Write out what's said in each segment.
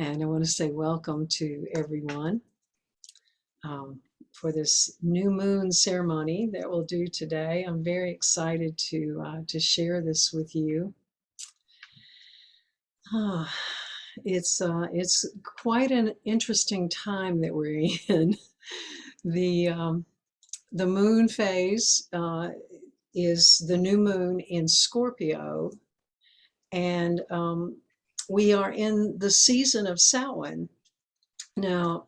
And I want to say welcome to everyone for this new moon ceremony that we'll do today. I'm very excited to share this with you. Ah, it's quite an interesting time that we're in. The um, the moon phase is the new moon in Scorpio, and we are in the season of Samhain. Now,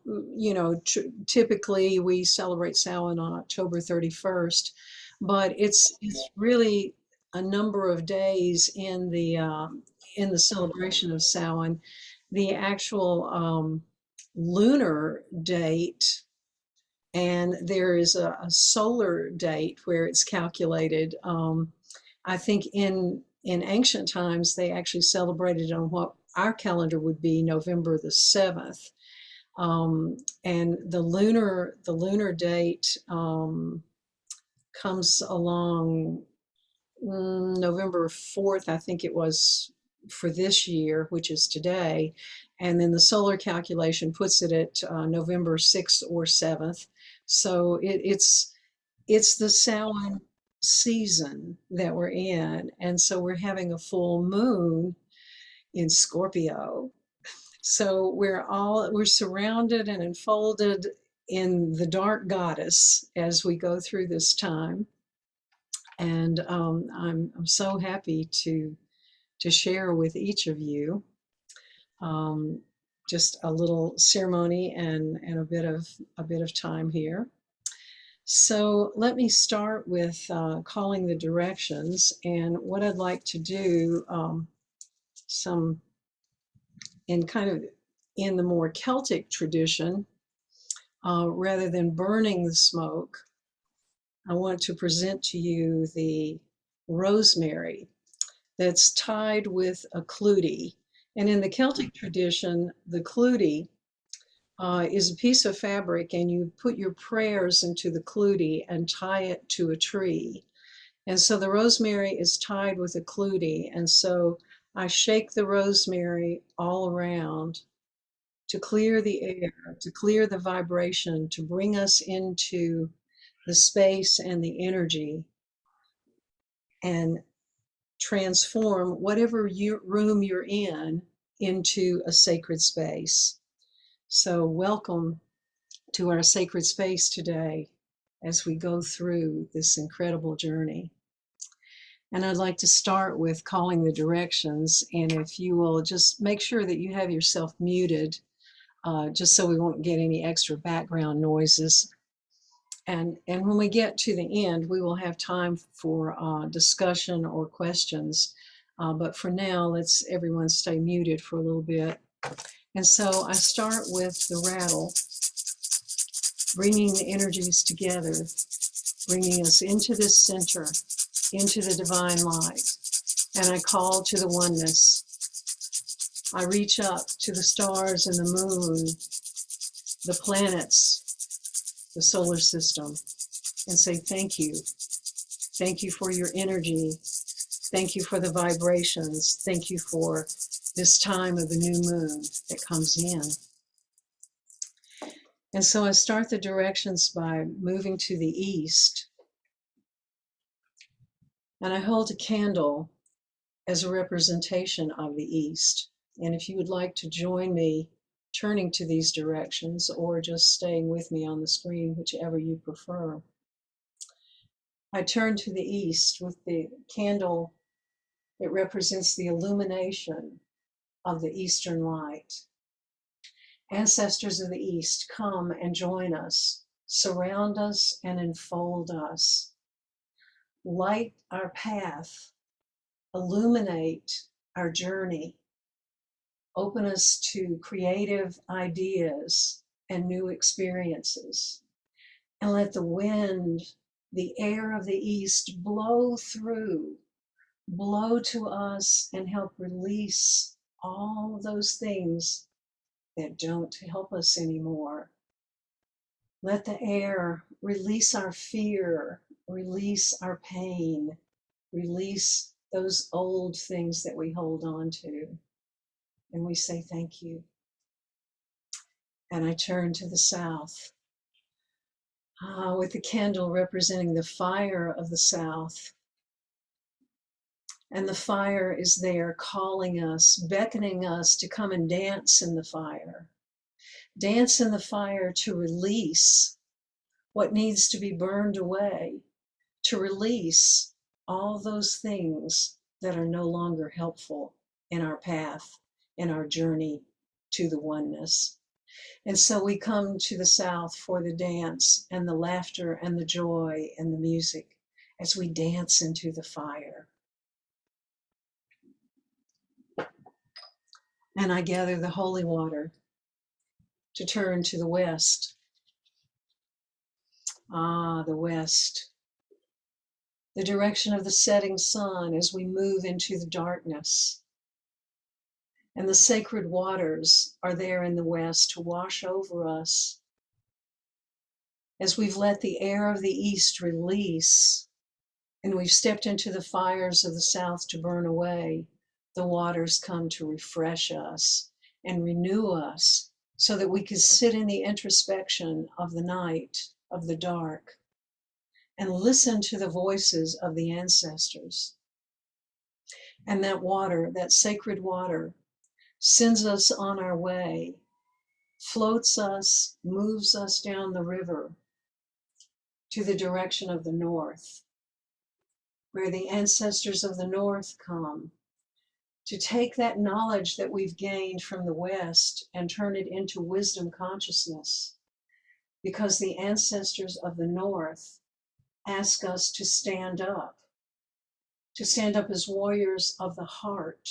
typically we celebrate Samhain on October 31st, but it's really a number of days in the celebration of Samhain. The actual lunar date, and there is a solar date where it's calculated. I think in ancient times they actually celebrated on what our calendar would be November the 7th. And the lunar date comes along November 4th, I think it was, for this year, which is today. And then the solar calculation puts it at November 6th or 7th. So it's the Samhain season that we're in. And so we're having a full moon in Scorpio. So we're surrounded and enfolded in the dark goddess as we go through this time. And I'm so happy to share with each of you um, just a little ceremony and a bit of time here. So let me start with calling the directions, and what I'd like to do, some in kind of in the more Celtic tradition, rather than burning the smoke, I want to present to you the rosemary that's tied with a clootie. And in the Celtic tradition, the clootie is a piece of fabric, and you put your prayers into the clootie and tie it to a tree. And so the rosemary is tied with a clootie. And so I shake the rosemary all around to clear the air, to clear the vibration, to bring us into the space and the energy, and transform whatever room you're in into a sacred space. So welcome to our sacred space today as we go through this incredible journey. And I'd like to start with calling the directions. And if you will just make sure that you have yourself muted, just so we won't get any extra background noises. And when we get to the end, we will have time for discussion or questions. But for now, let's everyone stay muted for a little bit. And so I start with the rattle, bringing the energies together, bringing us into this center, into the divine light. And I call to the oneness. I reach up to the stars and the moon, the planets, the solar system, and say thank you. Thank you for your energy. Thank you for the vibrations. Thank you for this time of the new moon that comes in. And so I start the directions by moving to the east. And I hold a candle as a representation of the east. And if you would like to join me turning to these directions or just staying with me on the screen, whichever you prefer. I turn to the east with the candle that represents the illumination of the eastern light. Ancestors of the east, come and join us, surround us and enfold us. Light our path, illuminate our journey. Open us to creative ideas and new experiences. And let the wind, the air of the east, blow through, blow to us and help release all of those things that don't help us anymore. Let the air release our fear, release our pain, release those old things that we hold on to. And we say thank you. And I turn to the south, with the candle representing the fire of the south. And the fire is there calling us, beckoning us to come and dance in the fire. Dance in the fire to release what needs to be burned away, to release all those things that are no longer helpful in our path, in our journey to the oneness. And so we come to the south for the dance and the laughter and the joy and the music as we dance into the fire. And I gather the holy water to turn to the west. The west. The direction of the setting sun as we move into the darkness. And the sacred waters are there in the west to wash over us. As we've let the air of the east release, and we've stepped into the fires of the south to burn away, the waters come to refresh us and renew us so that we can sit in the introspection of the night, of the dark, and listen to the voices of the ancestors. And that water, that sacred water, sends us on our way, floats us, moves us down the river to the direction of the north, where the ancestors of the north come to take that knowledge that we've gained from the west and turn it into wisdom consciousness. Because the ancestors of the north ask us to stand up as warriors of the heart,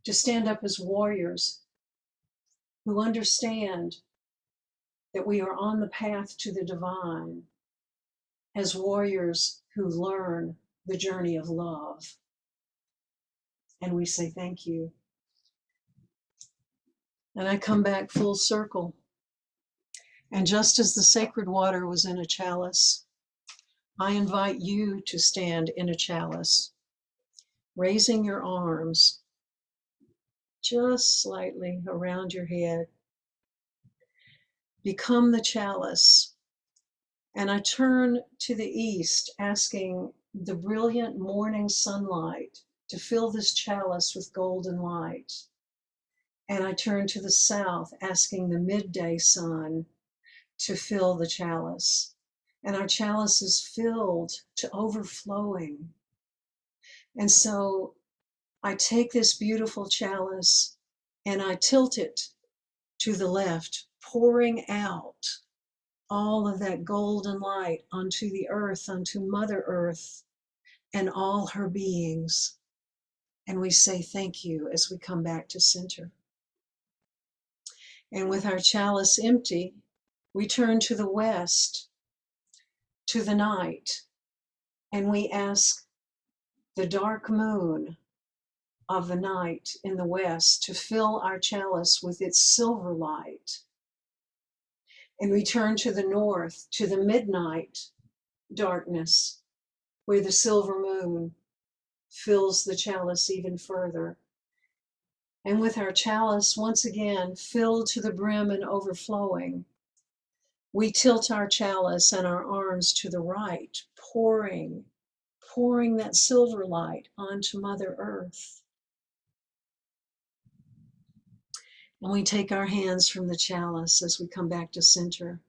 to stand up as warriors who understand that we are on the path to the divine, as warriors who learn the journey of love. And we say thank you. And I come back full circle. And just as the sacred water was in a chalice, I invite you to stand in a chalice, raising your arms just slightly around your head. Become the chalice. And I turn to the east, asking the brilliant morning sunlight to fill this chalice with golden light. And I turn to the south, asking the midday sun to fill the chalice. And our chalice is filled to overflowing. And so I take this beautiful chalice and I tilt it to the left, pouring out all of that golden light onto the earth, onto Mother Earth and all her beings. And we say thank you as we come back to center. And with our chalice empty, we turn to the west, to the night, and we ask the dark moon of the night in the west to fill our chalice with its silver light. And we turn to the north, to the midnight darkness, where the silver moon fills the chalice even further. And with our chalice once again filled to the brim and overflowing, we tilt our chalice and our arms to the right, pouring that silver light onto Mother Earth. And we take our hands from the chalice as we come back to center.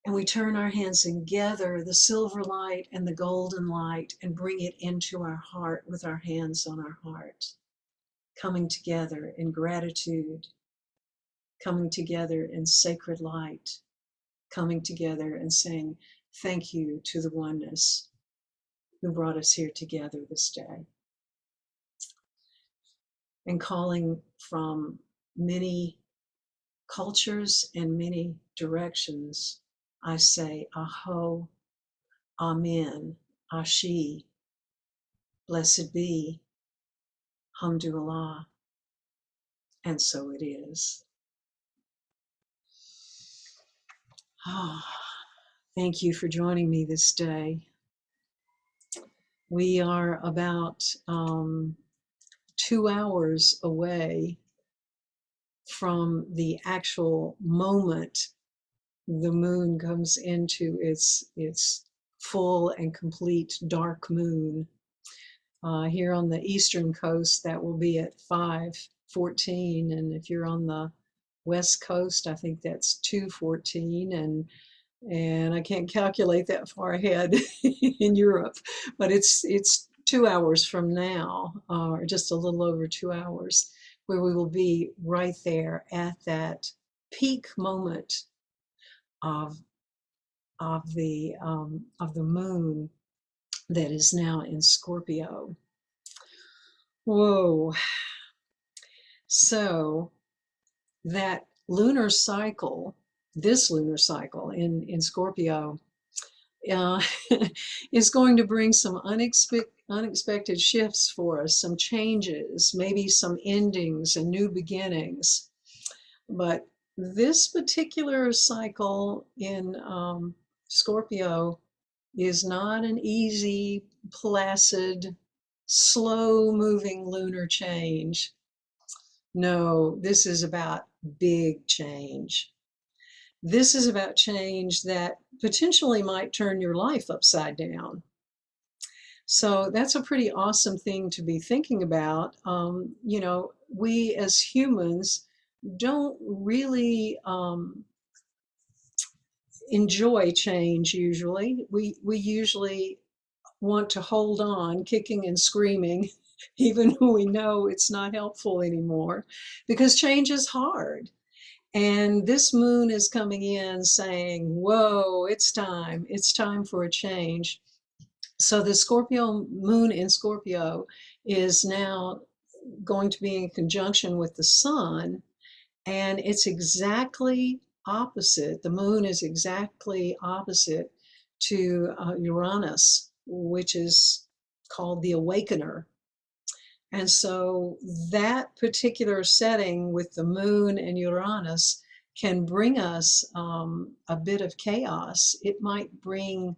And we turn our hands and gather the silver light and the golden light and bring it into our heart with our hands on our heart, coming together in gratitude, coming together in sacred light, coming together and saying thank you to the oneness who brought us here together this day. And calling from many cultures and many directions, I say Aho, Amen, Ashi, blessed be, Hamdulillah, and so it is. Thank you for joining me this day. We are about 2 hours away from the actual moment the moon comes into its full and complete dark moon. Here on the eastern coast, that will be at 5:14, and if you're on the west coast, I think that's 2:14, and I can't calculate that far ahead in Europe, but it's 2 hours from now, or just a little over 2 hours, where we will be right there at that peak moment of of the moon that is now in Scorpio. Whoa! So that lunar cycle, this lunar cycle in Scorpio, uh, is going to bring some unexpected shifts for us, some changes, maybe some endings and new beginnings. But this particular cycle in Scorpio is not an easy, placid, slow moving lunar change. No, this is about big change. This is about change that potentially might turn your life upside down. So that's a pretty awesome thing to be thinking about. We as humans don't really enjoy change usually. We usually want to hold on, kicking and screaming, even when we know it's not helpful anymore, because change is hard. And this moon is coming in saying, whoa, it's time for a change. So the Scorpio moon in Scorpio is now going to be in conjunction with the sun, and it's exactly opposite. The moon is exactly opposite to Uranus, which is called the awakener. And so that particular setting with the moon and Uranus can bring us a bit of chaos. It might bring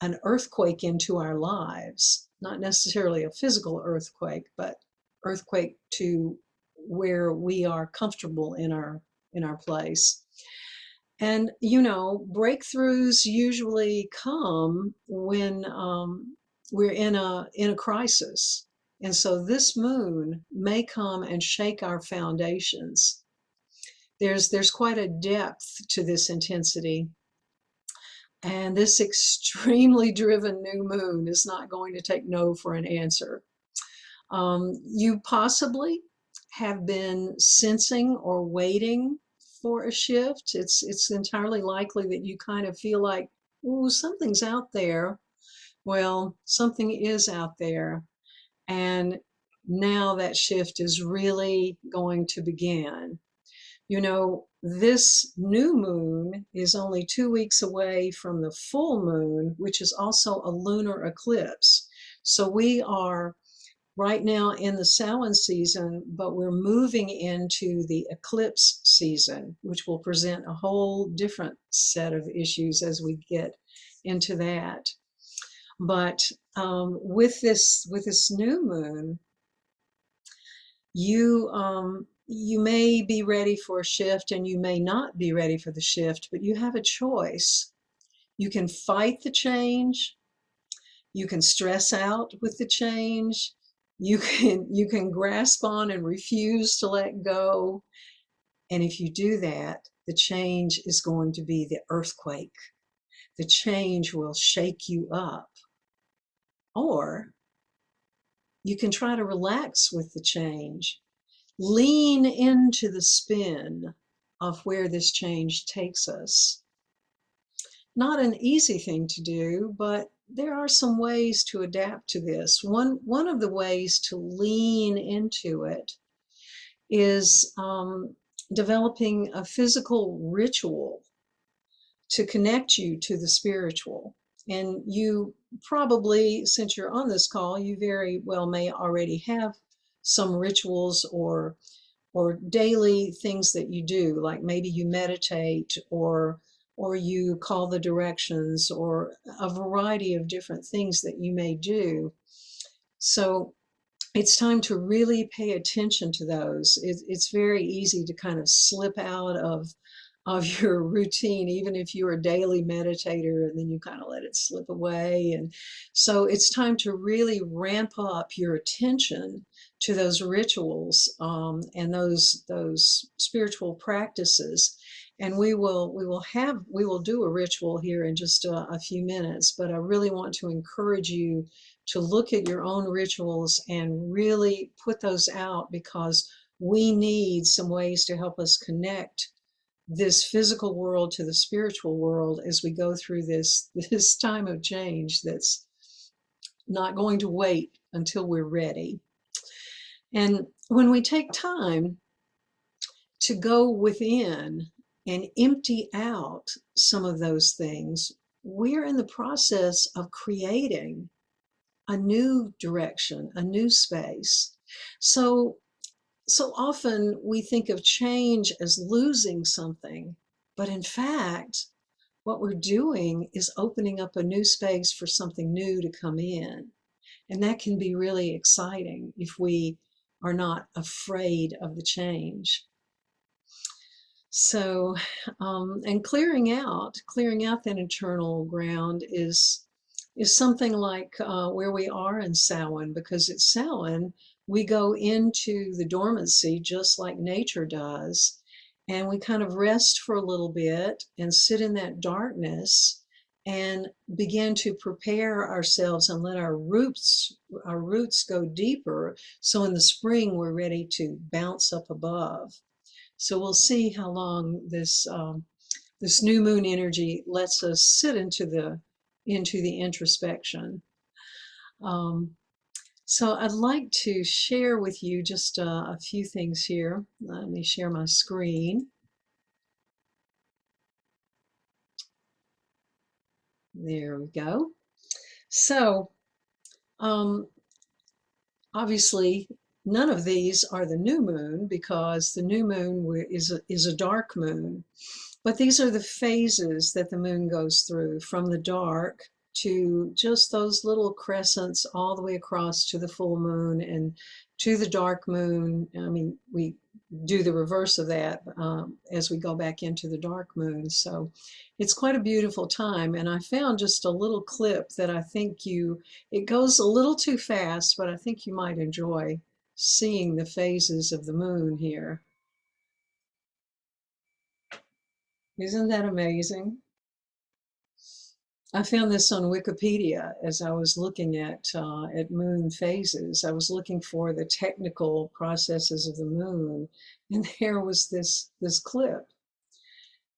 an earthquake into our lives, not necessarily a physical earthquake, but earthquake to where we are comfortable in our place. And breakthroughs usually come when we're in a crisis. And so this moon may come and shake our foundations. There's quite a depth to this intensity. And this extremely driven new moon is not going to take no for an answer. You possibly have been sensing or waiting for a shift. It's entirely likely that you kind of feel like, ooh, something's out there. Well, something is out there. And now that shift is really going to begin. This new moon is only 2 weeks away from the full moon, which is also a lunar eclipse. So we are right now in the Samhain season, but we're moving into the eclipse season, which will present a whole different set of issues as we get into that. But with this new moon, you may be ready for a shift and you may not be ready for the shift, but you have a choice. You can fight the change. You can stress out with the change. You can grasp on and refuse to let go. And if you do that, the change is going to be the earthquake. The change will shake you up. Or you can try to relax with the change. Lean into the spin of where this change takes us. Not an easy thing to do, but there are some ways to adapt to this. One of the ways to lean into it is developing a physical ritual to connect you to the spiritual. And you probably, since you're on this call, you very well may already have some rituals or daily things that you do, like maybe you meditate or you call the directions, or a variety of different things that you may do. So it's time to really pay attention to those. It's very easy to kind of slip out of your routine, even if you're a daily meditator, and then you kind of let it slip away. And so it's time to really ramp up your attention to those rituals, and those spiritual practices. And we will do a ritual here in just a few minutes, but I really want to encourage you to look at your own rituals and really put those out, because we need some ways to help us connect this physical world to the spiritual world as we go through this time of change that's not going to wait until we're ready. And when we take time to go within and empty out some of those things, we're in the process of creating a new direction, a new space. So, so often we think of change as losing something, but in fact, what we're doing is opening up a new space for something new to come in. And that can be really exciting if we are not afraid of the change. So, and clearing out that internal ground is something like where we are in Samhain, because at Samhain we go into the dormancy just like nature does, and we kind of rest for a little bit and sit in that darkness and begin to prepare ourselves and let our roots go deeper, so in the spring we're ready to bounce up above. So we'll see how long this new moon energy lets us sit into the introspection. Um, so I'd like to share with you just a few things here. Let me share my screen. There we go. So um, obviously, none of these are the new moon, because the new moon is a dark moon. But these are the phases that the moon goes through, from the dark to just those little crescents all the way across to the full moon and to the dark moon. I mean, we do the reverse of that as we go back into the dark moon. So it's quite a beautiful time. And I found just a little clip that I think it goes a little too fast, but I think you might enjoy seeing the phases of the moon here. Isn't that amazing? I found this on Wikipedia as I was looking at moon phases. I was looking for the technical processes of the moon, and there was this clip.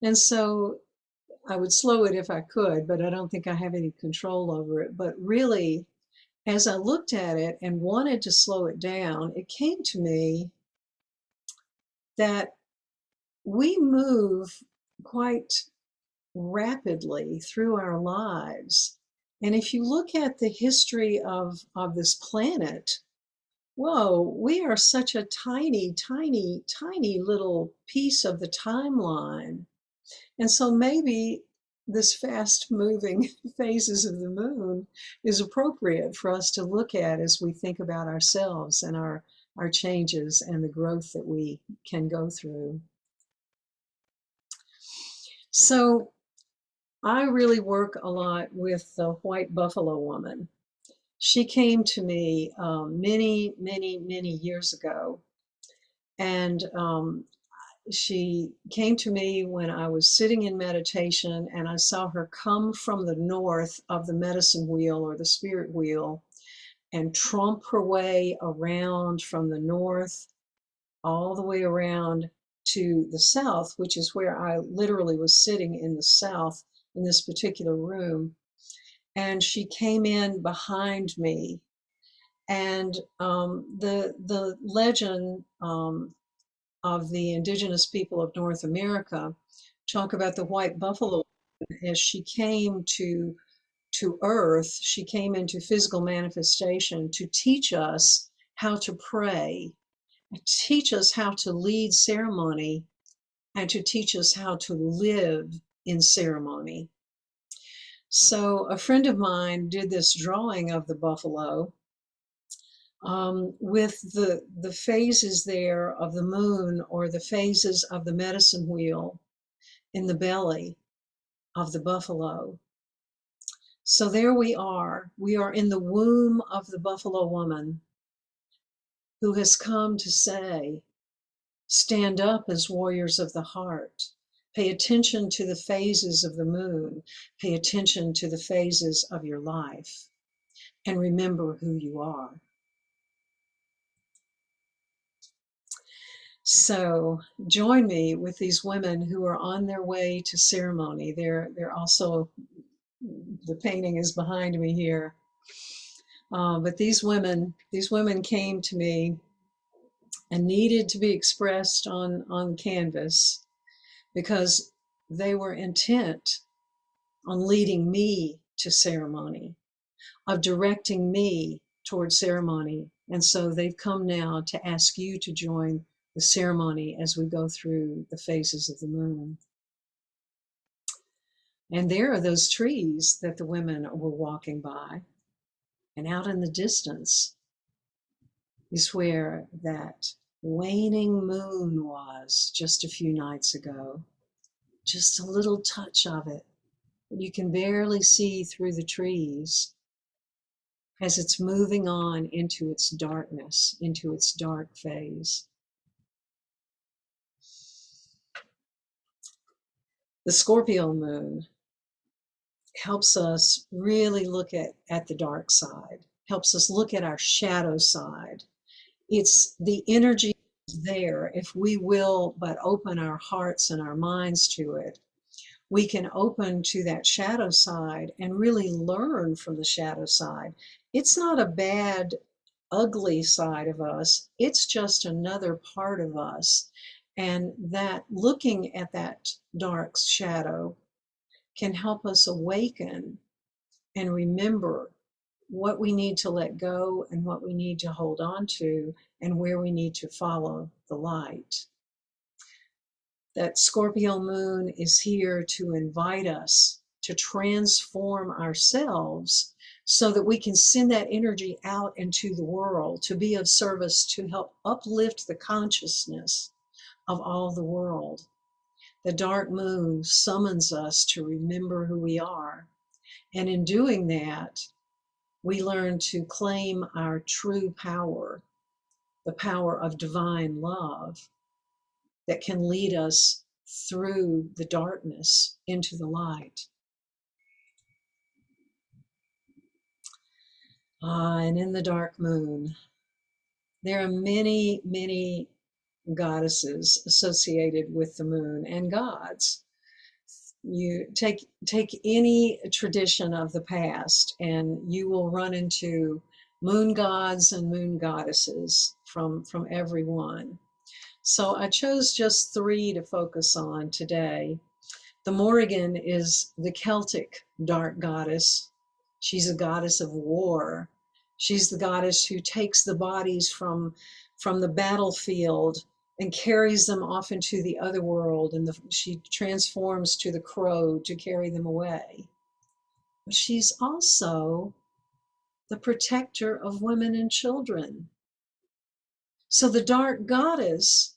And so I would slow it if I could, but I don't think I have any control over it. But really, as I looked at it and wanted to slow it down, it came to me that we move quite rapidly through our lives. And if you look at the history of this planet, whoa, we are such a tiny, tiny, tiny little piece of the timeline. And so maybe this fast moving phases of the moon is appropriate for us to look at as we think about ourselves and our changes and the growth that we can go through. So I really work a lot with the white buffalo woman. She came to me many, many, many years ago. And she came to me when I was sitting in meditation, and I saw her come from the north of the medicine wheel or the spirit wheel and tromp her way around from the north all the way around to the south, which is where I literally was sitting in the south in this particular room. And she came in behind me. And the legend of the indigenous people of North America talk about the white buffalo. As she came to Earth, she came into physical manifestation to teach us how to pray, teach us how to lead ceremony, and to teach us how to live in ceremony. So a friend of mine did this drawing of the buffalo with the phases there of the moon, or the phases of the medicine wheel in the belly of the buffalo. So there we are. We are in the womb of the buffalo woman who has come to say, stand up as warriors of the heart. Pay attention to the phases of the moon. Pay attention to the phases of your life. And remember who you are. So join me with these women who are on their way to ceremony. They're also, the painting is behind me here. But these women came to me and needed to be expressed on canvas because they were intent on leading me to ceremony, of directing me toward ceremony. And so they've come now to ask you to join the ceremony as we go through the phases of the moon. And there are those trees that the women were walking by. And out in the distance is where that waning moon was just a few nights ago. Just a little touch of it. You can barely see through the trees as it's moving on into its darkness, into its dark phase. The Scorpio moon helps us really look at the dark side, helps us look at our shadow side. It's the energy there. If we will but open our hearts and our minds to it, we can open to that shadow side and really learn from the shadow side. It's not a bad, ugly side of us. It's just another part of us. And that looking at that dark shadow can help us awaken and remember what we need to let go and what we need to hold on to and where we need to follow the light. That Scorpio moon is here to invite us to transform ourselves so that we can send that energy out into the world to be of service, to help uplift the consciousness of all the world. The dark moon summons us to remember who we are. And in doing that, we learn to claim our true power, the power of divine love that can lead us through the darkness into the light. And in the dark moon, there are many, many goddesses associated with the moon and gods. You take any tradition of the past and you will run into moon gods and moon goddesses from everyone. So I chose just 3 to focus on today. The Morrigan is the Celtic dark goddess. She's a goddess of war. She's the goddess who takes the bodies from the battlefield and carries them off into the other world, and she transforms to the crow to carry them away. But she's also the protector of women and children. So the dark goddess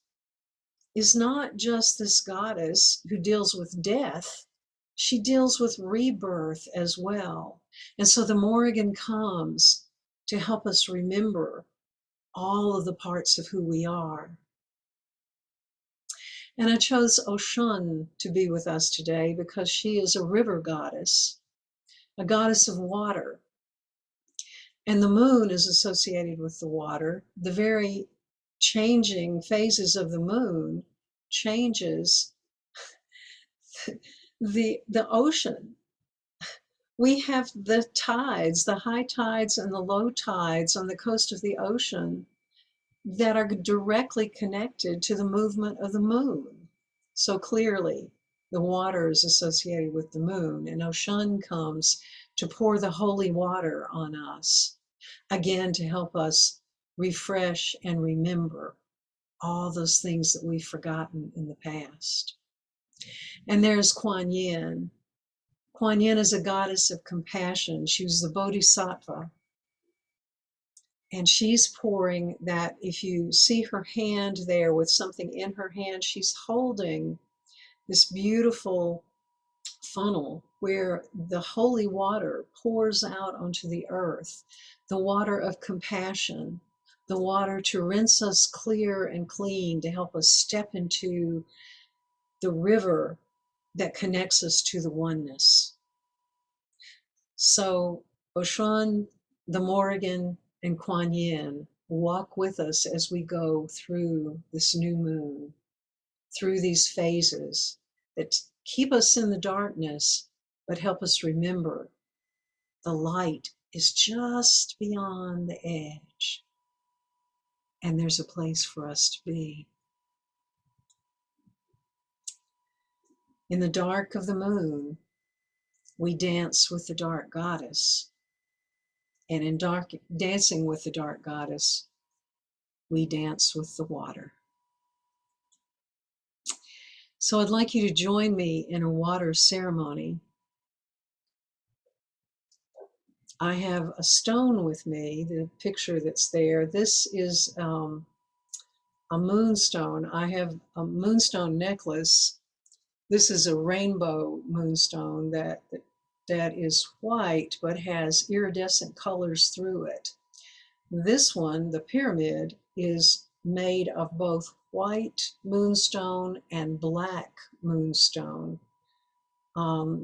is not just this goddess who deals with death, she deals with rebirth as well. And so the Morrigan comes to help us remember all of the parts of who we are. And I chose Oshun to be with us today because she is a river goddess, a goddess of water. And the moon is associated with the water. The very changing phases of the moon changes the ocean. We have the tides, the high tides and the low tides on the coast of the ocean that are directly connected to the movement of the moon. So clearly, the water is associated with the moon, and Oshun comes to pour the holy water on us, again to help us refresh and remember all those things that we've forgotten in the past. And there's Kuan Yin. Kuan Yin is a goddess of compassion. She was the Bodhisattva. And she's pouring that. If you see her hand there with something in her hand, she's holding this beautiful funnel where the holy water pours out onto the earth, the water of compassion, the water to rinse us clear and clean, to help us step into the river that connects us to the oneness. So Oshun, the Morrigan, and Kuan Yin walk with us as we go through this new moon, through these phases that keep us in the darkness, but help us remember the light is just beyond the edge, and there's a place for us to be. In the dark of the moon, we dance with the dark goddess. And in dancing with the dark goddess, we dance with the water. So I'd like you to join me in a water ceremony. I have a stone with me, the picture that's there. This is a moonstone. I have a moonstone necklace. This is a rainbow moonstone that is white but has iridescent colors through it. This one, the pyramid, is made of both white moonstone and black moonstone.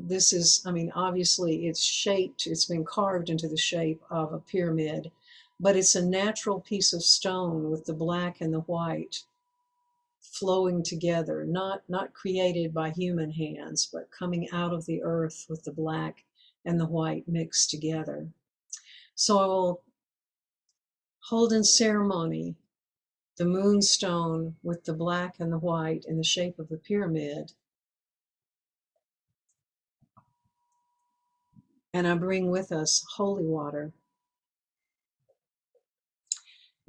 This is, I mean, obviously it's shaped, it's been carved into the shape of a pyramid, but it's a natural piece of stone with the black and the white flowing together, not created by human hands, but coming out of the earth with the black and the white mixed together. So I will hold in ceremony the moonstone with the black and the white in the shape of a pyramid. And I bring with us holy water.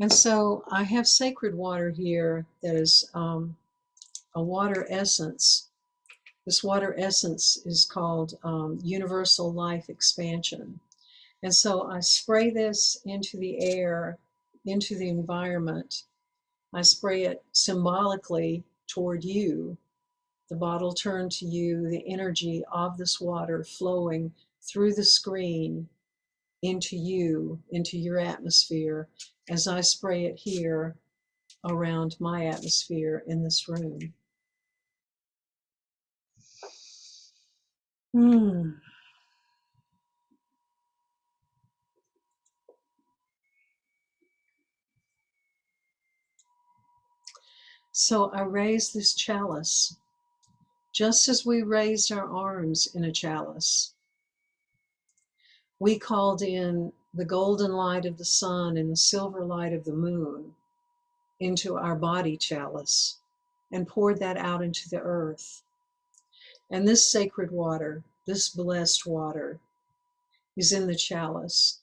And so I have sacred water here that is a water essence. This water essence is called Universal Life Expansion. And so I spray this into the air, into the environment. I spray it symbolically toward you. The bottle turned to you, the energy of this water flowing through the screen into you, into your atmosphere, as I spray it here around my atmosphere in this room. Mm. So I raise this chalice, just as we raised our arms in a chalice. We called in the golden light of the sun and the silver light of the moon into our body chalice and poured that out into the earth. And this sacred water, this blessed water, is in the chalice.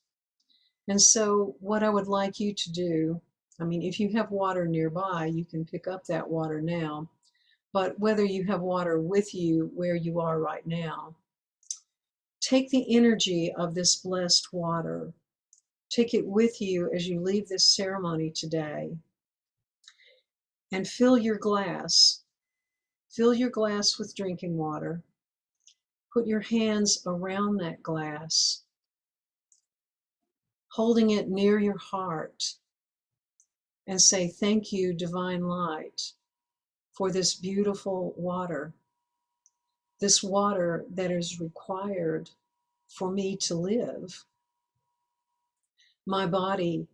And so, what I would like you to do, I mean, if you have water nearby, you can pick up that water now. But whether you have water with you where you are right now, take the energy of this blessed water, take it with you as you leave this ceremony today, and fill your glass. Fill your glass with drinking water. Put your hands around that glass, holding it near your heart, and say, "Thank you, divine light, for this beautiful water, this water that is required for me to live. My body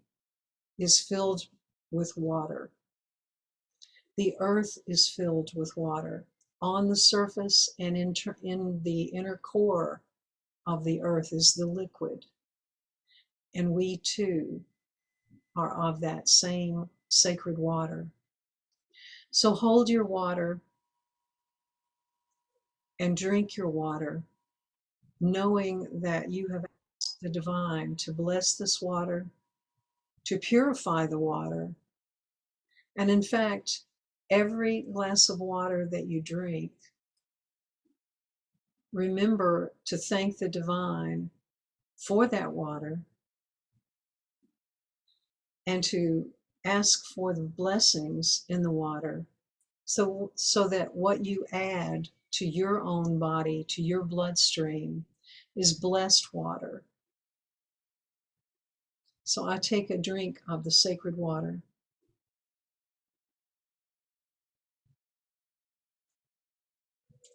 is filled with water. The earth is filled with water. On the surface and in the inner core of the earth is the liquid. And we too are of that same sacred water. So hold your water and drink your water, knowing that you have asked the divine to bless this water, to purify the water. And in fact, every glass of water that you drink, remember to thank the divine for that water and to ask for the blessings in the water, so that what you add to your own body, to your bloodstream, is blessed water. So I take a drink of the sacred water,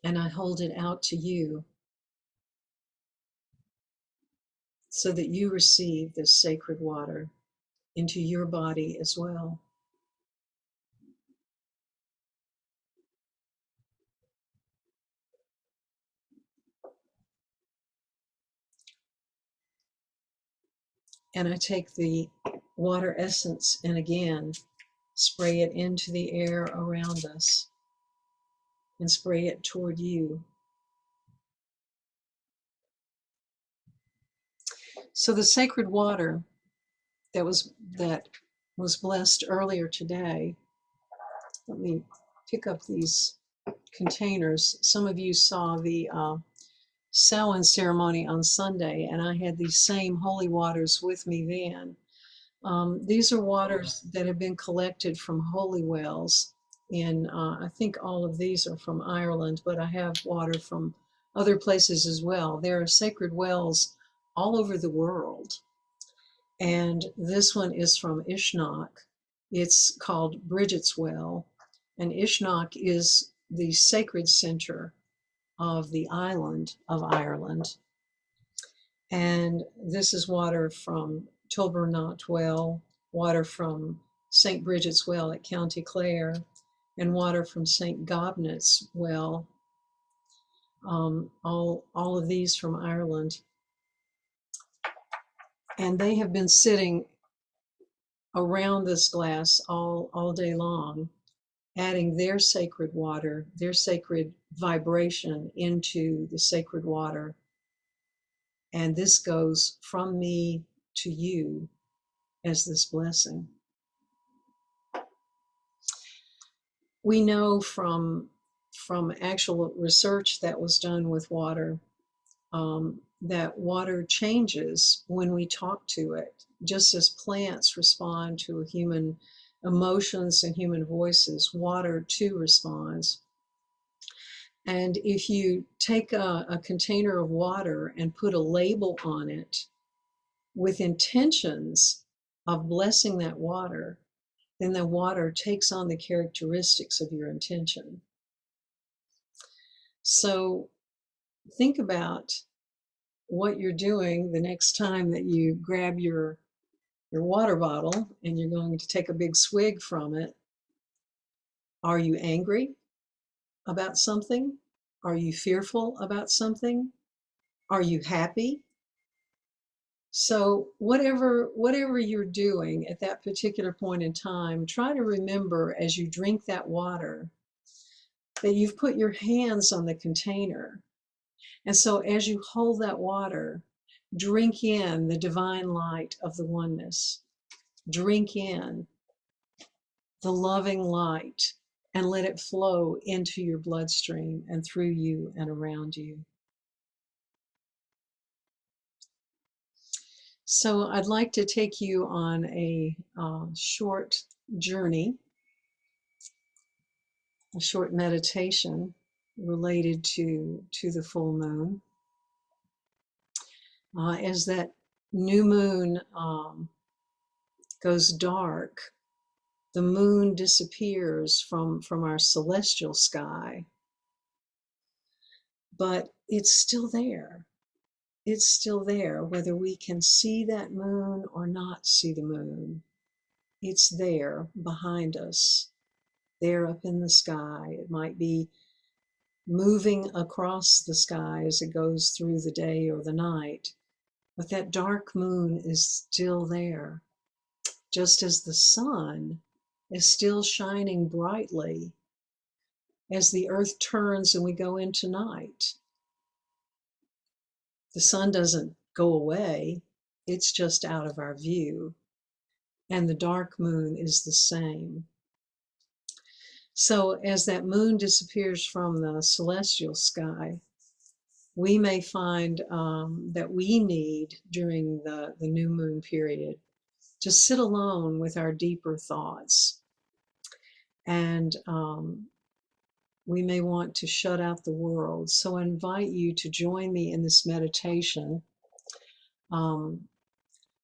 and I hold it out to you so that you receive this sacred water into your body as well. And I take the water essence and again spray it into the air around us and spray it toward you. So the sacred water that was blessed earlier today, let me pick up these containers. Some of you saw the Samhain ceremony on Sunday, and I had these same holy waters with me then. These are waters that have been collected from holy wells. I think all of these are from Ireland, but I have water from other places as well. There are sacred wells all over the world. And this one is from Ishnock. It's called Bridget's Well. And Ishnock is the sacred center of the island of Ireland. And this is water from Tulburnaut Well, water from St. Bridget's Well at County Clare, and water from St. Gobnet's Well, all of these from Ireland. And they have been sitting around this glass all day long, adding their sacred water, their sacred vibration into the sacred water. And this goes from me to you as this blessing. We know from actual research that was done with water, that water changes when we talk to it, just as plants respond to human emotions and human voices, water too responds. And if you take a container of water and put a label on it with intentions of blessing that water, then the water takes on the characteristics of your intention. So think about what you're doing the next time that you grab your water bottle and you're going to take a big swig from it. Are you angry about something? Are you fearful about something? Are you happy? So whatever you're doing at that particular point in time, try to remember as you drink that water that you've put your hands on the container. And so as you hold that water, drink in the divine light of the oneness. Drink in the loving light and let it flow into your bloodstream and through you and around you. So I'd like to take you on a short journey, a short meditation related to the full moon. As that new moon goes dark, the moon disappears from our celestial sky, but it's still there. It's still there, whether we can see that moon or not see the moon. It's there behind us, there up in the sky. It might be moving across the sky as it goes through the day or the night, but that dark moon is still there, just as the sun is still shining brightly as the earth turns and we go into night. The sun doesn't go away, it's just out of our view. And the dark moon is the same. So as that moon disappears from the celestial sky, we may find that we need, during the new moon period, to sit alone with our deeper thoughts. And we may want to shut out the world. So I invite you to join me in this meditation. Um,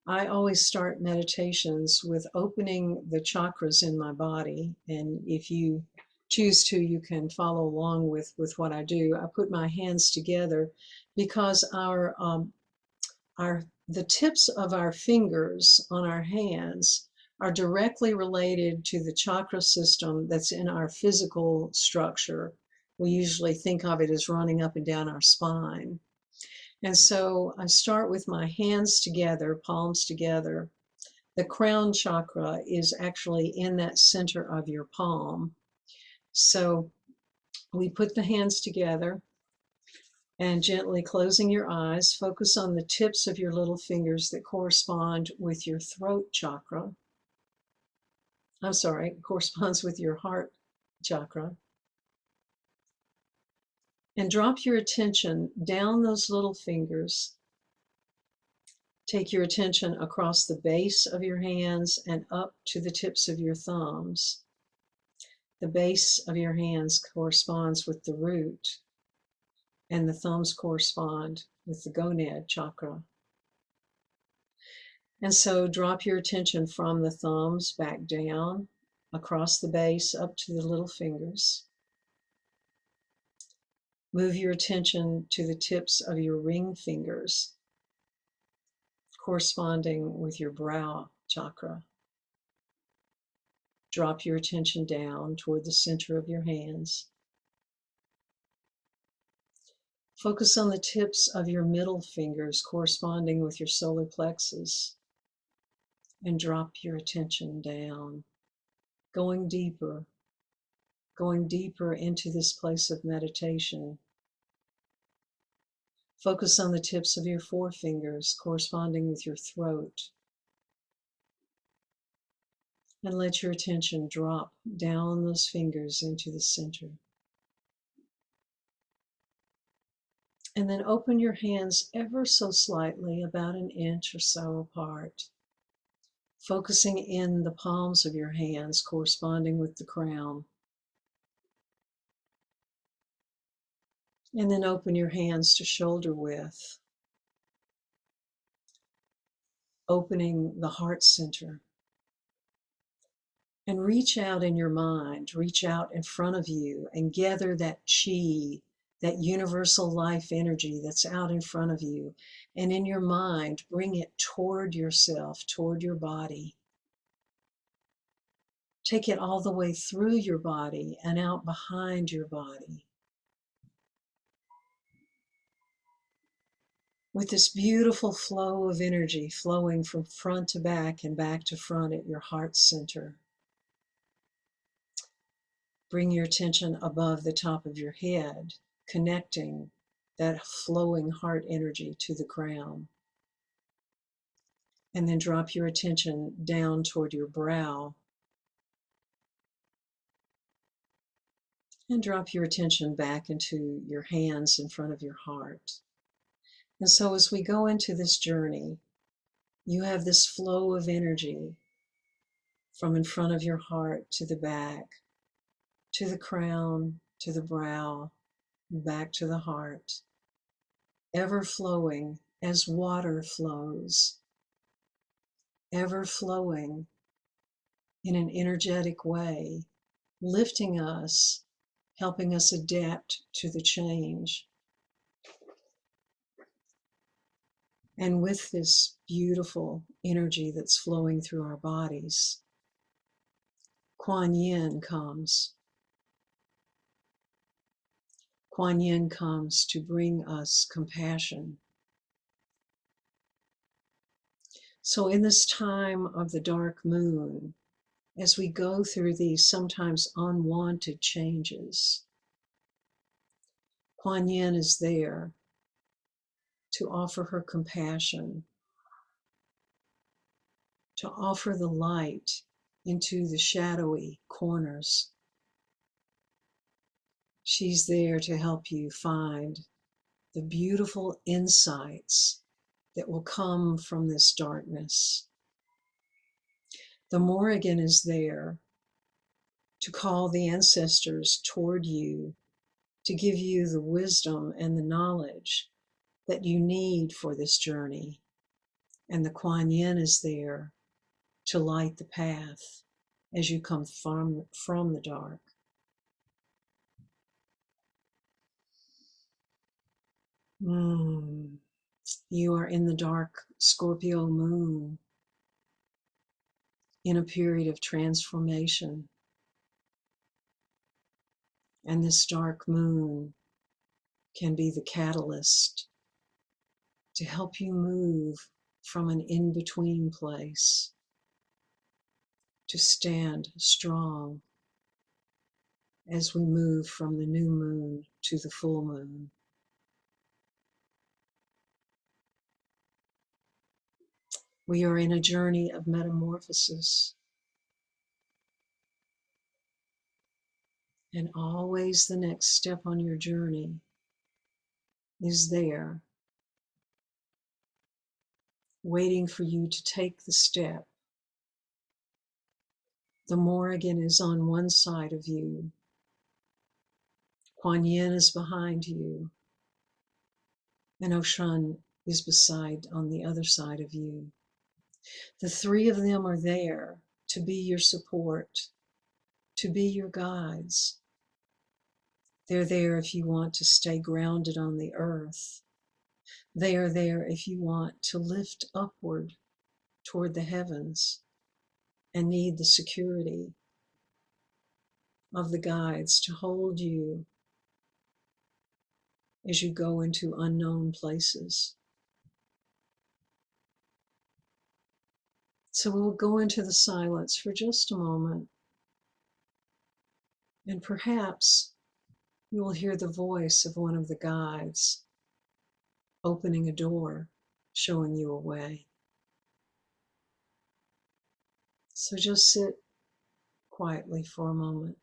I always start meditations with opening the chakras in my body. And if you choose to, you can follow along with what I do. I put my hands together because the tips of our fingers on our hands are directly related to the chakra system that's in our physical structure. We usually think of it as running up and down our spine. And so I start with my hands together, palms together. The crown chakra is actually in that center of your palm. So we put the hands together and gently closing your eyes, focus on the tips of your little fingers that correspond with your throat chakra. I'm sorry, corresponds with your heart chakra. And drop your attention down those little fingers. Take your attention across the base of your hands and up to the tips of your thumbs. The base of your hands corresponds with the root, and the thumbs correspond with the gonad chakra. And so drop your attention from the thumbs back down, across the base, up to the little fingers. Move your attention to the tips of your ring fingers, corresponding with your brow chakra. Drop your attention down toward the center of your hands. Focus on the tips of your middle fingers, corresponding with your solar plexus, and drop your attention down, going deeper into this place of meditation. Focus on the tips of your forefingers, corresponding with your throat, and let your attention drop down those fingers into the center. And then open your hands ever so slightly, about an inch or so apart, focusing in the palms of your hands, corresponding with the crown. And then open your hands to shoulder width, opening the heart center. And reach out in your mind, reach out in front of you and gather that chi, that universal life energy that's out in front of you. And in your mind, bring it toward yourself, toward your body. Take it all the way through your body and out behind your body. With this beautiful flow of energy flowing from front to back and back to front at your heart center. Bring your attention above the top of your head, connecting that flowing heart energy to the crown. And then drop your attention down toward your brow. And drop your attention back into your hands in front of your heart. And so as we go into this journey, you have this flow of energy from in front of your heart to the back, to the crown, to the brow, back to the heart, ever flowing as water flows, ever flowing in an energetic way, lifting us, helping us adapt to the change. And with this beautiful energy that's flowing through our bodies, Kuan Yin comes. Kuan Yin comes to bring us compassion. So in this time of the dark moon, as we go through these sometimes unwanted changes, Kuan Yin is there to offer her compassion, to offer the light into the shadowy corners. She's there to help you find the beautiful insights that will come from this darkness. The Morrigan is there to call the ancestors toward you, to give you the wisdom and the knowledge that you need for this journey. And the Kuan Yin is there to light the path as you come from the dark. You are in the dark Scorpio moon, in a period of transformation. And this dark moon can be the catalyst to help you move from an in-between place, to stand strong as we move from the new moon to the full moon. We are in a journey of metamorphosis, and always the next step on your journey is there, waiting for you to take the step. The Morrigan is on one side of you, Kuan Yin is behind you, and Oshun is beside on the other side of you. The three of them are there to be your support, to be your guides. They're there if you want to stay grounded on the earth. They are there if you want to lift upward toward the heavens and need the security of the guides to hold you as you go into unknown places. So we'll go into the silence for just a moment, and perhaps you will hear the voice of one of the guides opening a door, showing you a way. So just sit quietly for a moment.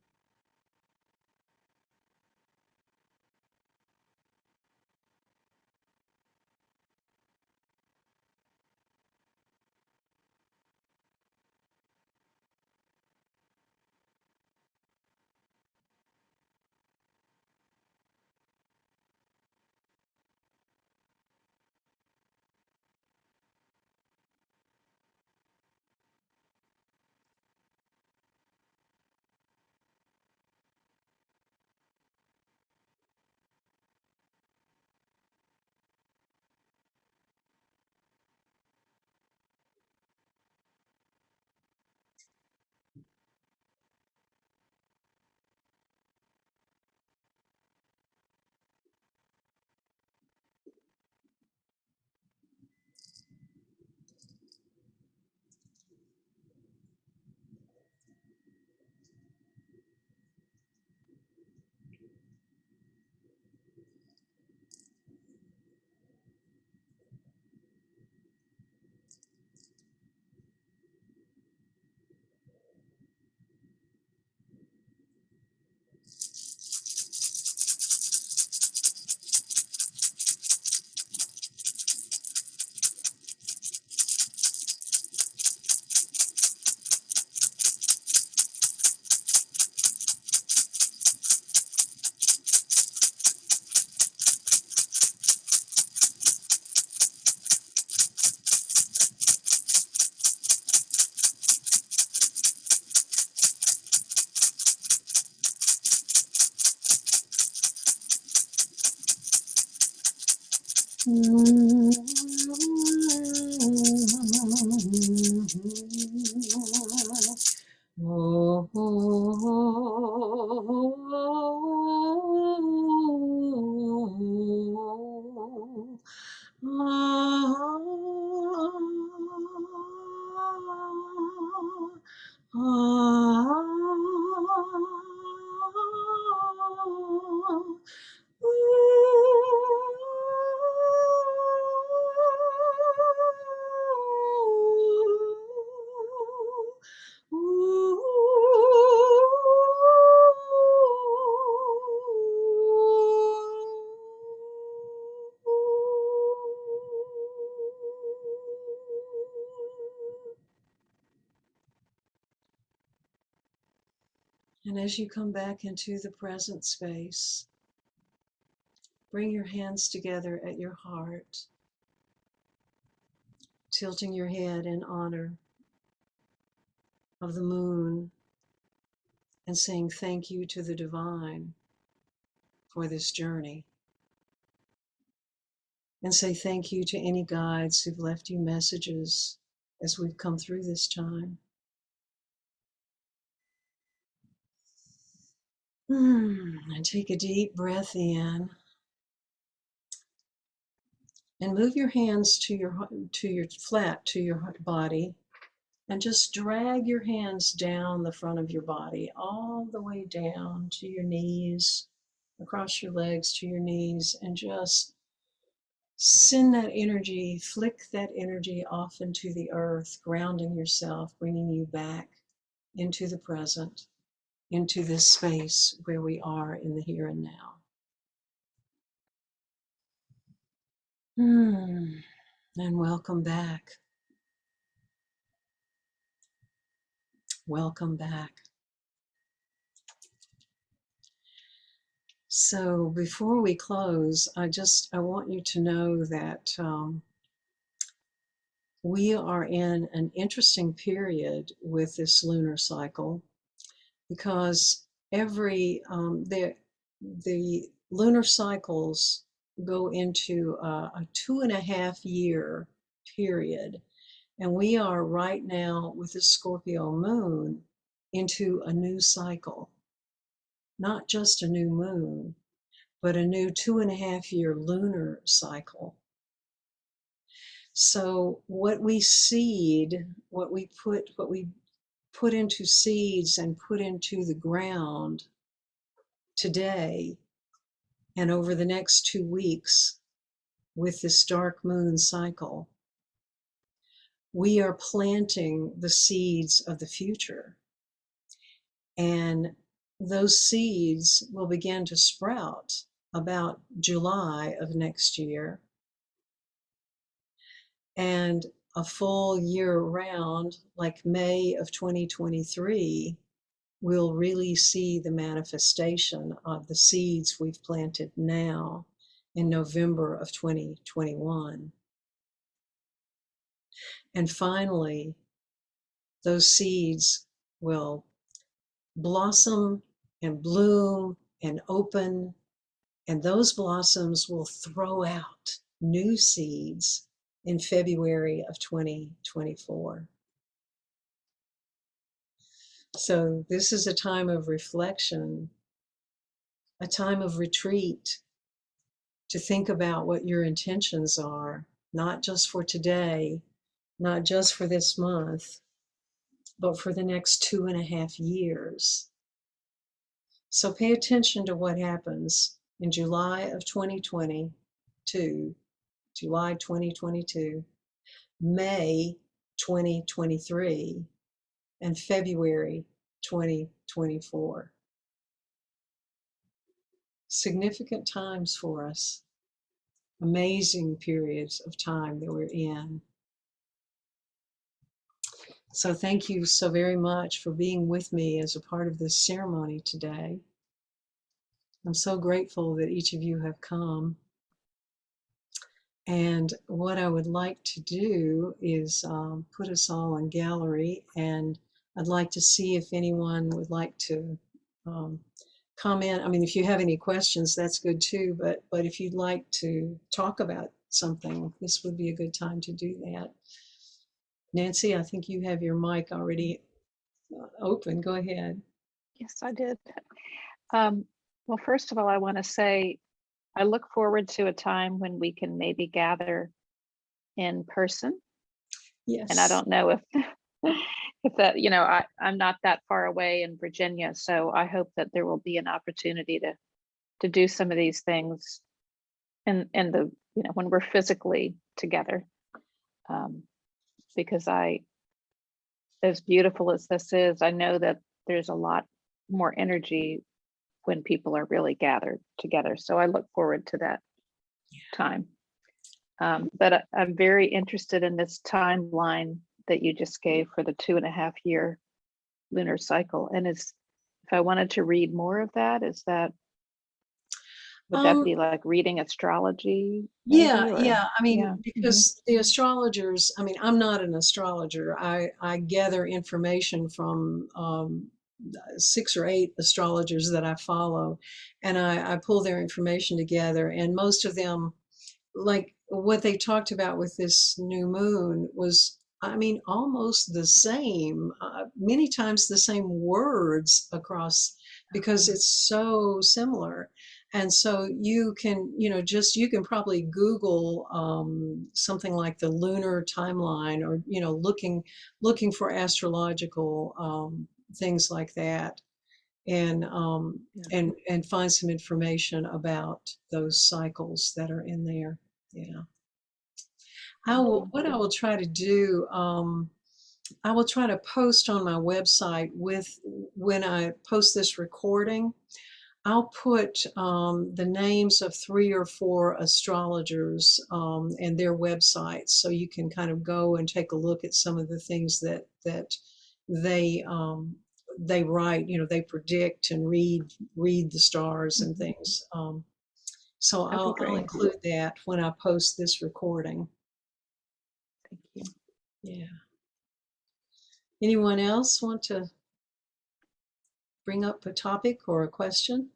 And as you come back into the present space, bring your hands together at your heart, tilting your head in honor of the moon and saying thank you to the divine for this journey. And say thank you to any guides who've left you messages as we've come through this time. And take a deep breath in and move your hands to your flat to your body, and just drag your hands down the front of your body all the way down to your knees, across your legs to your knees, and just send that energy, flick that energy off into the earth, grounding yourself, bringing you back into the present, into this space where we are in the here and now. And welcome back. Welcome back. So before we close, I want you to know that we are in an interesting period with this lunar cycle, because the lunar cycles go into a 2.5 year period, and we are right now with the Scorpio moon into a new cycle. Not just a new moon, but a new 2.5 year lunar cycle. So what we seed, what we put into seeds and put into the ground today and over the next 2 weeks with this dark moon cycle, we are planting the seeds of the future. And those seeds will begin to sprout about July of next year. And a full year round, like May of 2023, we'll really see the manifestation of the seeds we've planted now in November of 2021. And finally, those seeds will blossom and bloom and open, and those blossoms will throw out new seeds in February of 2024. So this is a time of reflection, a time of retreat, to think about what your intentions are, not just for today, not just for this month, but for the next 2.5 years. So pay attention to what happens in July of 2022, July 2022, May 2023, and February 2024. Significant times for us, amazing periods of time that we're in. So thank you so very much for being with me as a part of this ceremony today. I'm so grateful that each of you have come. And what I would like to do is put us all in gallery, and I'd like to see if anyone would like to comment. I mean, if you have any questions, that's good too, but if you'd like to talk about something, this would be a good time to do that. Nancy, I think you have your mic already open. Go ahead. Yes, I did. Well, first of all, I want to say I look forward to a time when we can maybe gather in person. Yes. And I don't know if if that, I'm not that far away in Virginia, so I hope that there will be an opportunity to do some of these things in the, when we're physically together. Because as beautiful as this is, I know that there's a lot more energy when people are really gathered together. So I look forward to that time. But I'm very interested in this timeline that you just gave for the 2.5 year lunar cycle. And if I wanted to read more of that, would that Um, be like reading astrology yeah, maybe, or yeah. I yeah. mean, Mhm. because the astrologers, I mean, I'm not an astrologer. I gather information from 6 or 8 astrologers that I follow, and I pull their information together, and most of them, like what they talked about with this new moon was, I mean, almost the same, many times the same words across, because Okay. it's so similar. And so you can, just you can probably Google something like the lunar timeline, or looking for astrological things like that, and Yeah. and find some information about those cycles that are in there. Yeah. Thank you. What I will try to do, I will try to post on my website, when I post this recording, I'll put the names of 3 or 4 astrologers and their websites, so you can kind of go and take a look at some of the things that they they write. They predict and read the stars and Mhm. things. So That'd be I'll great. include that when I post this recording. Thank you. Yeah. Anyone else want to bring up a topic or a question?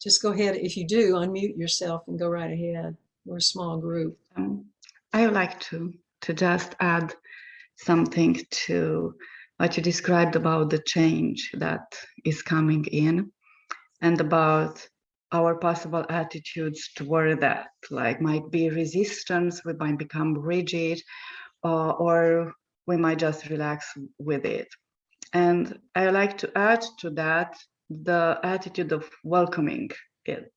Just go ahead. If you do, unmute yourself and go right ahead. We're a small group. Um, I would like to just add something to what you described about the change that is coming in, and about our possible attitudes toward that. Like, might be resistance, we might become rigid, or we might just relax with it. And I like to add to that the attitude of welcoming it,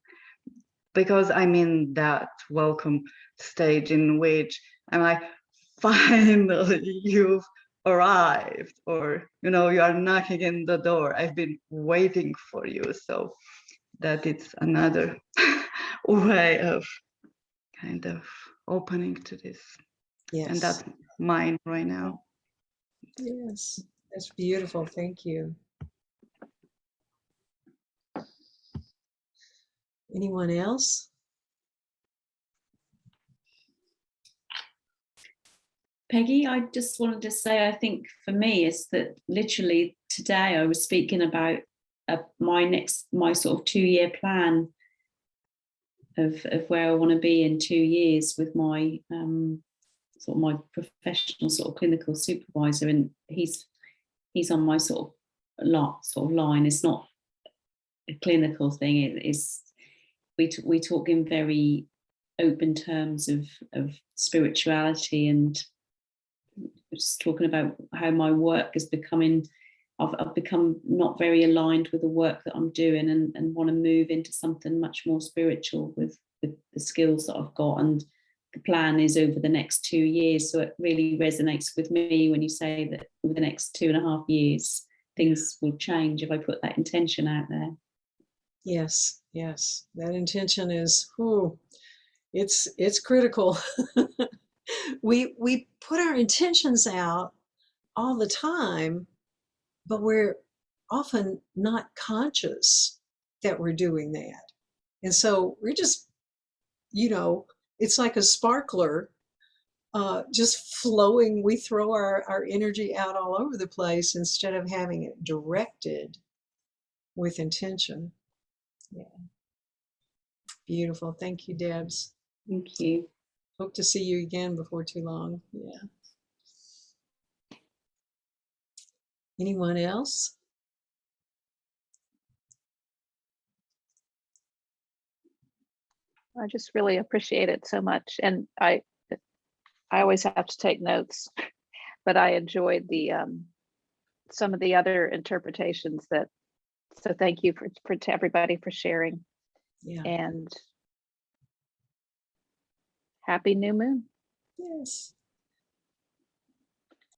because I'm in that welcome stage in which I'm like, finally you've arrived, or you are knocking in the door, I've been waiting for you. So that it's another way of kind of opening to this, and Yes. that's mine right now. Yes. That's beautiful. Thank you. Anyone else? Peggy, I just wanted to say, I think for me, is that literally today I was speaking about my sort of 2-year plan of where I want to be in 2 years with my sort of my professional sort of clinical supervisor, and he's on my sort of line. It's not a clinical thing. It is we talk in very open terms of spirituality, and just talking about how my work is becoming, I've become not very aligned with the work that I'm doing, and want to move into something much more spiritual with the skills that I've got. And the plan is over the next 2 years. So it really resonates with me when you say that over the next 2.5 years, things will change if I put that intention out there. Yes. Yes. That intention is, it's critical. We put our intentions out all the time, but we're often not conscious that we're doing that. And so we're just, it's like a sparkler, just flowing. We throw our energy out all over the place instead of having it directed with intention. Yeah. Beautiful. Thank you, Debs. Thank you. Hope to see you again before too long. Yeah. Anyone else? I just really appreciate it so much, and I always have to take notes, but I enjoyed the some of the other interpretations that. So thank you for to everybody for sharing, Yeah. and happy new moon. Yes.